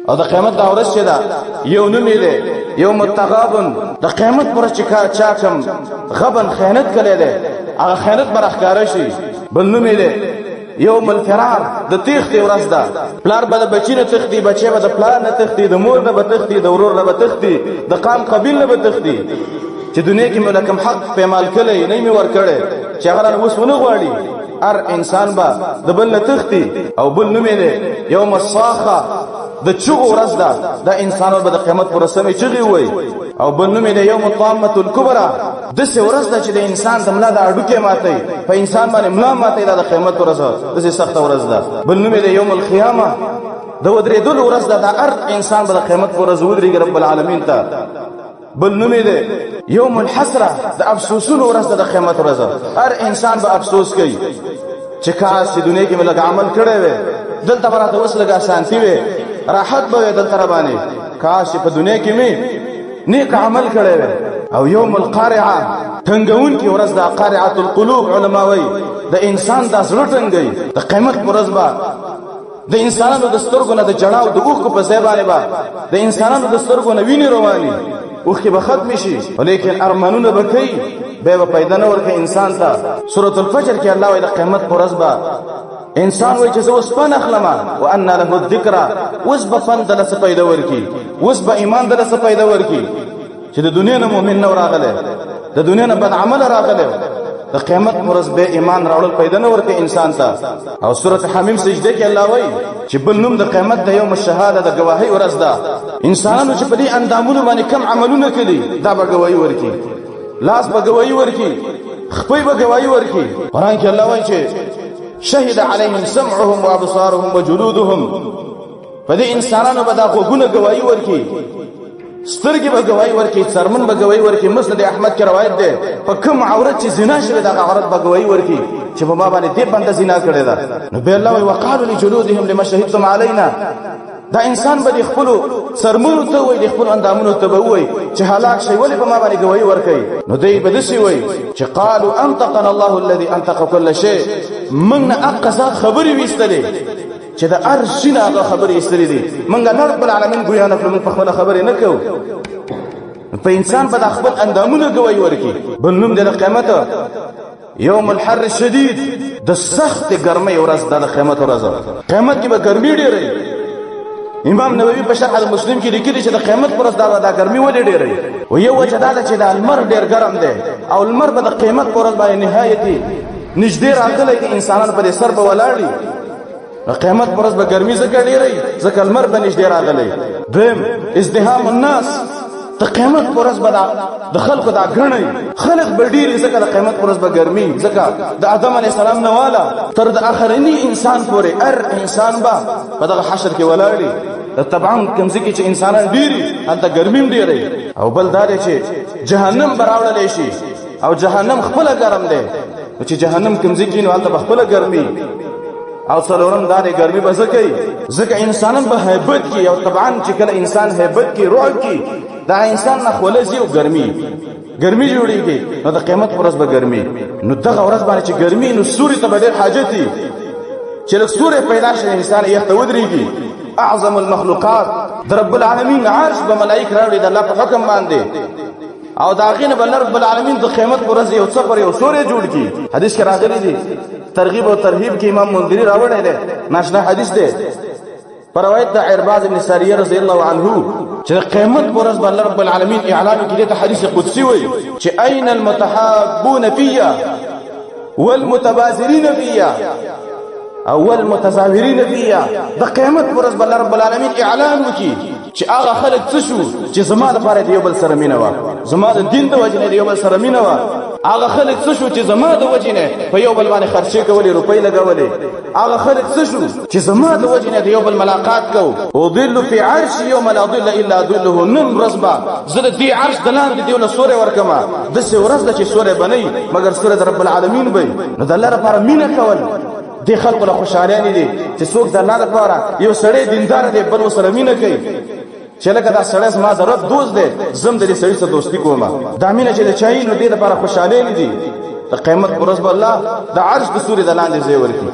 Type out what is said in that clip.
او د قیامت دا ورځ چې ده یو نوم یې دی یوم التغابن. د قیامت پر چې چا کم غبن خیانت کړی دی هغه خیانت به راښکاره شي. بل نوم یې دی یوم الفرار، د تېښتې ورځ ده. پلار به د بچي نه تښتي، بچی به د پلار نه تښتي، د مور نه به تښتي، د ورور نه به تښتي، د قام قبیل نه به تښتي چې دنیا کې مې له کوم حق پیمال کړی نه مې ورکړی چې هغه رانه اوس ونه غواړي. هر انسان به د بل نه تښتي. او بل نوم یې دی یوم الصاخه، د چغو ورځ ده. دا انسانان به د قیامت پر سمې چغې ووایي. او بل نوم یې دی یوم الطامه الکبرى، داسې ورځ ده چې د انسان د ملا د هډوکې ماتوي، په انسان باندې ملا ماتوي. دا د قیامت ورځ داسې سخته ورځ ده. بل نوم یې دی یوم القیامه، د ودرېدلو ورځ ده. دا هر انسان به د قیامت پر ورځ ودرېږي رب العالمین ته. بل نوم یې دی یوم الحسره، د افسوسونو ورځ ده د قیامت ورځ. هر انسان به افسوس کوي چې کاش چې دنیا کې مې لږ عمل کړی وی، دلته به راته اوس لږ اسانتي وی، راحت به وی دلته را باندې، کاش چې په دنیا کې مې نیک عمل کړی وی. او یوم القارعه، ټنګونکې ورځ ده. قارعه القلوب علما وایي د انسان دا زړه ټنګوي. د قیامت په ورځ به د انسانانو د سترګو نه د جړاو د اوښکو په ځای باندې به د انسانانو د سترګو نه وینې رواني، اوښکې به ختمې شي، لیکن ارمانونه به کوي، بیا به پیدا نه ورکوي انسان ته. سورة الفجر کې الله وایي د قیامت په ورځ به انسان وایي چې زه اوس پن اخلم، وان له الذکرى، اوس به پن دله څه پیدا ورکړي، اوس به ایمان دله څه پیدا ورکړي چې د دنیا نه مؤمن نه راغلی، د دنیا نه بد عمله راغلی. د قیامت پر ورځ به ایمان راوړل پیدا نه ورکوي انسان ته. او سورة حمیم سجده کې الله وایي چې بل نوم د قیامت د یوم الشهاده، د ګواهۍ ورځ ده. انسانانو چې په دې اندامونو باندې کم عملونه کړي دا به ګواهي ورکړي، لاس به ګواهي ورکړي، خپۍ به ګواهي ورکړي. قرآن کې الله وایي چې شهد علیهم سمعهم وابصارهم وجلودهم، په دې انسانانو به دا غوږونه ګواهي ورکړي، سترګې به ګواهي ورکړي، څرمن به ګواهي ورکړي. مسند احمد کې روایت دی په کوم عورت چې زنا شوې دغه عورت به ګواهي ورکړي چې په ما باندې دې بنده زنا کړې ده. نو بیا الله وایي وقالوا لجلودهم لما شهدتم علینا، دا انسان به د خپلو څرمنو ته وایي، د خپلو اندامونو ته به وایي چې هلاک شئ ولې په ما باندې ګواهي ورکوئ. نو دوی به داسې وایي چې قالوا انطقنا الله الذي انطق كل شيء، موږ نه هغه ذات خبرې ویستلې چې د هر شي نه هغه خبرې ایستلې دي، موږ الله رب العالمین ګویا نه کړو، موږ په خپله خبرې نه کوو. په انسان به د خپل اندامونو ګواهي ورکړي. بل نوم دی د قیامت یوم الحر الشدید، د سختې ګرمۍ ورځ ده د قیامت ورځ. قیامت کې به ګرمي ډېرې. امام نووي په شرح المسلم کې لیکلي چې د قیامت پر ورځ دا ګرمي ولې ډېرې. و یو وجه دا ده چې دا لمر ډېر ګرم دی، او لمر به د قیامت پر ورځ باندې نهایتي نږدې راغلی دي، انسانان په دې سر به ولاړ دي. قیامت پر ورځ به ګرمي ځکه ډېرې ځکه لمر به نږدې راغلی. دویم ازدحام الناس، د قیامت پر ورځ به د خلکو دا ګڼئ، خلک به ډېرې ځکه د قیامت پر ورځ به ګرمي، ځکه د آدم علیه السلام نه واله تر د آخرني انسان پورې هر انسان به په دغه حشر کې ولاړ دي. طبعا کوم ځای کې چې انسانان ډېري هلته ګرمي هم ډېرې. او بل دا دی چې جهنم به راوړلی شي، او جهنم خپله ګرم دی، چې جهنم کوم ځای کې نو هلته به خپله ګرمي. او څلورم دا دی ګرمي به ځکه ځکه انسانان به هیبت کې، او طبعا چې کله انسان هیبت کې رعب کې دا انسان نه خوله ځي او ګرمي جوړېږي. نو د قیامت پر ورځ به ګرمي. نو دغه ورځ باندې چې ګرمي نو سوري ته به ډېر حاجت وي چې لږ سوری پیدا شي انسان یې ته ودرېږي. اعظم المخلوقات د رب العالمین عرش به ملائک راوړي د الله په حکم باندې، او د هغې نه به الله رب العالمین د قیامت په ورځ یو څپر یو سوری جوړ کړي. حدیث کې راغلی دی، ترغیب او ترهیب کې امام منذری راوړی دی، ناشنا حدیث دی پر روایت د عرباض بن ساریه رضی الله عنه چې د قیامت په ورځ به الله رب العالمین اعلان کړي. ته حدیث قدسی وایي چې اين المتحابون فيا والمتبازرین فيا او المتظاهرین فيها. د قیامت پر ورځ به الله رب العالمین اعلان وکړي چې هغه خلک څه شو چې زما لپاره د یو بل سره مینه وه، زما د دین د وجې نه د یو بل سره مینه وه. هغه خلک څه شو چې زما د وجې نه په یو بل باندې خرچې کولې، روپۍ لګولې. هغه خلک څه شو چې زما د وجې نه د یو بل ملاقات کو. اضل فی عرش یوم لا ظل الا ظله. نن ورځ به زه د دې عرش د لاندې د یو نه سوری ورکمه. داسې ورځ ده چې سوری به نه وي مګر سوری د رب العالمین به وي. نو د الله لپاره مینه کول دې خلکو له خوشحالیانې دي چې څوک د الله لپاره یو سړی دیندار دی بل ورسره مینه کوي چې لکه دا سړی زما د رب دوست دی زم د دې سړي سره دوستي کوم. دا مینه چې د چا وي نو دې لپاره خوشحالیانې دي. د قیامت په ورځ به الله د عرش د سوري د لاندې ځای ورکړي.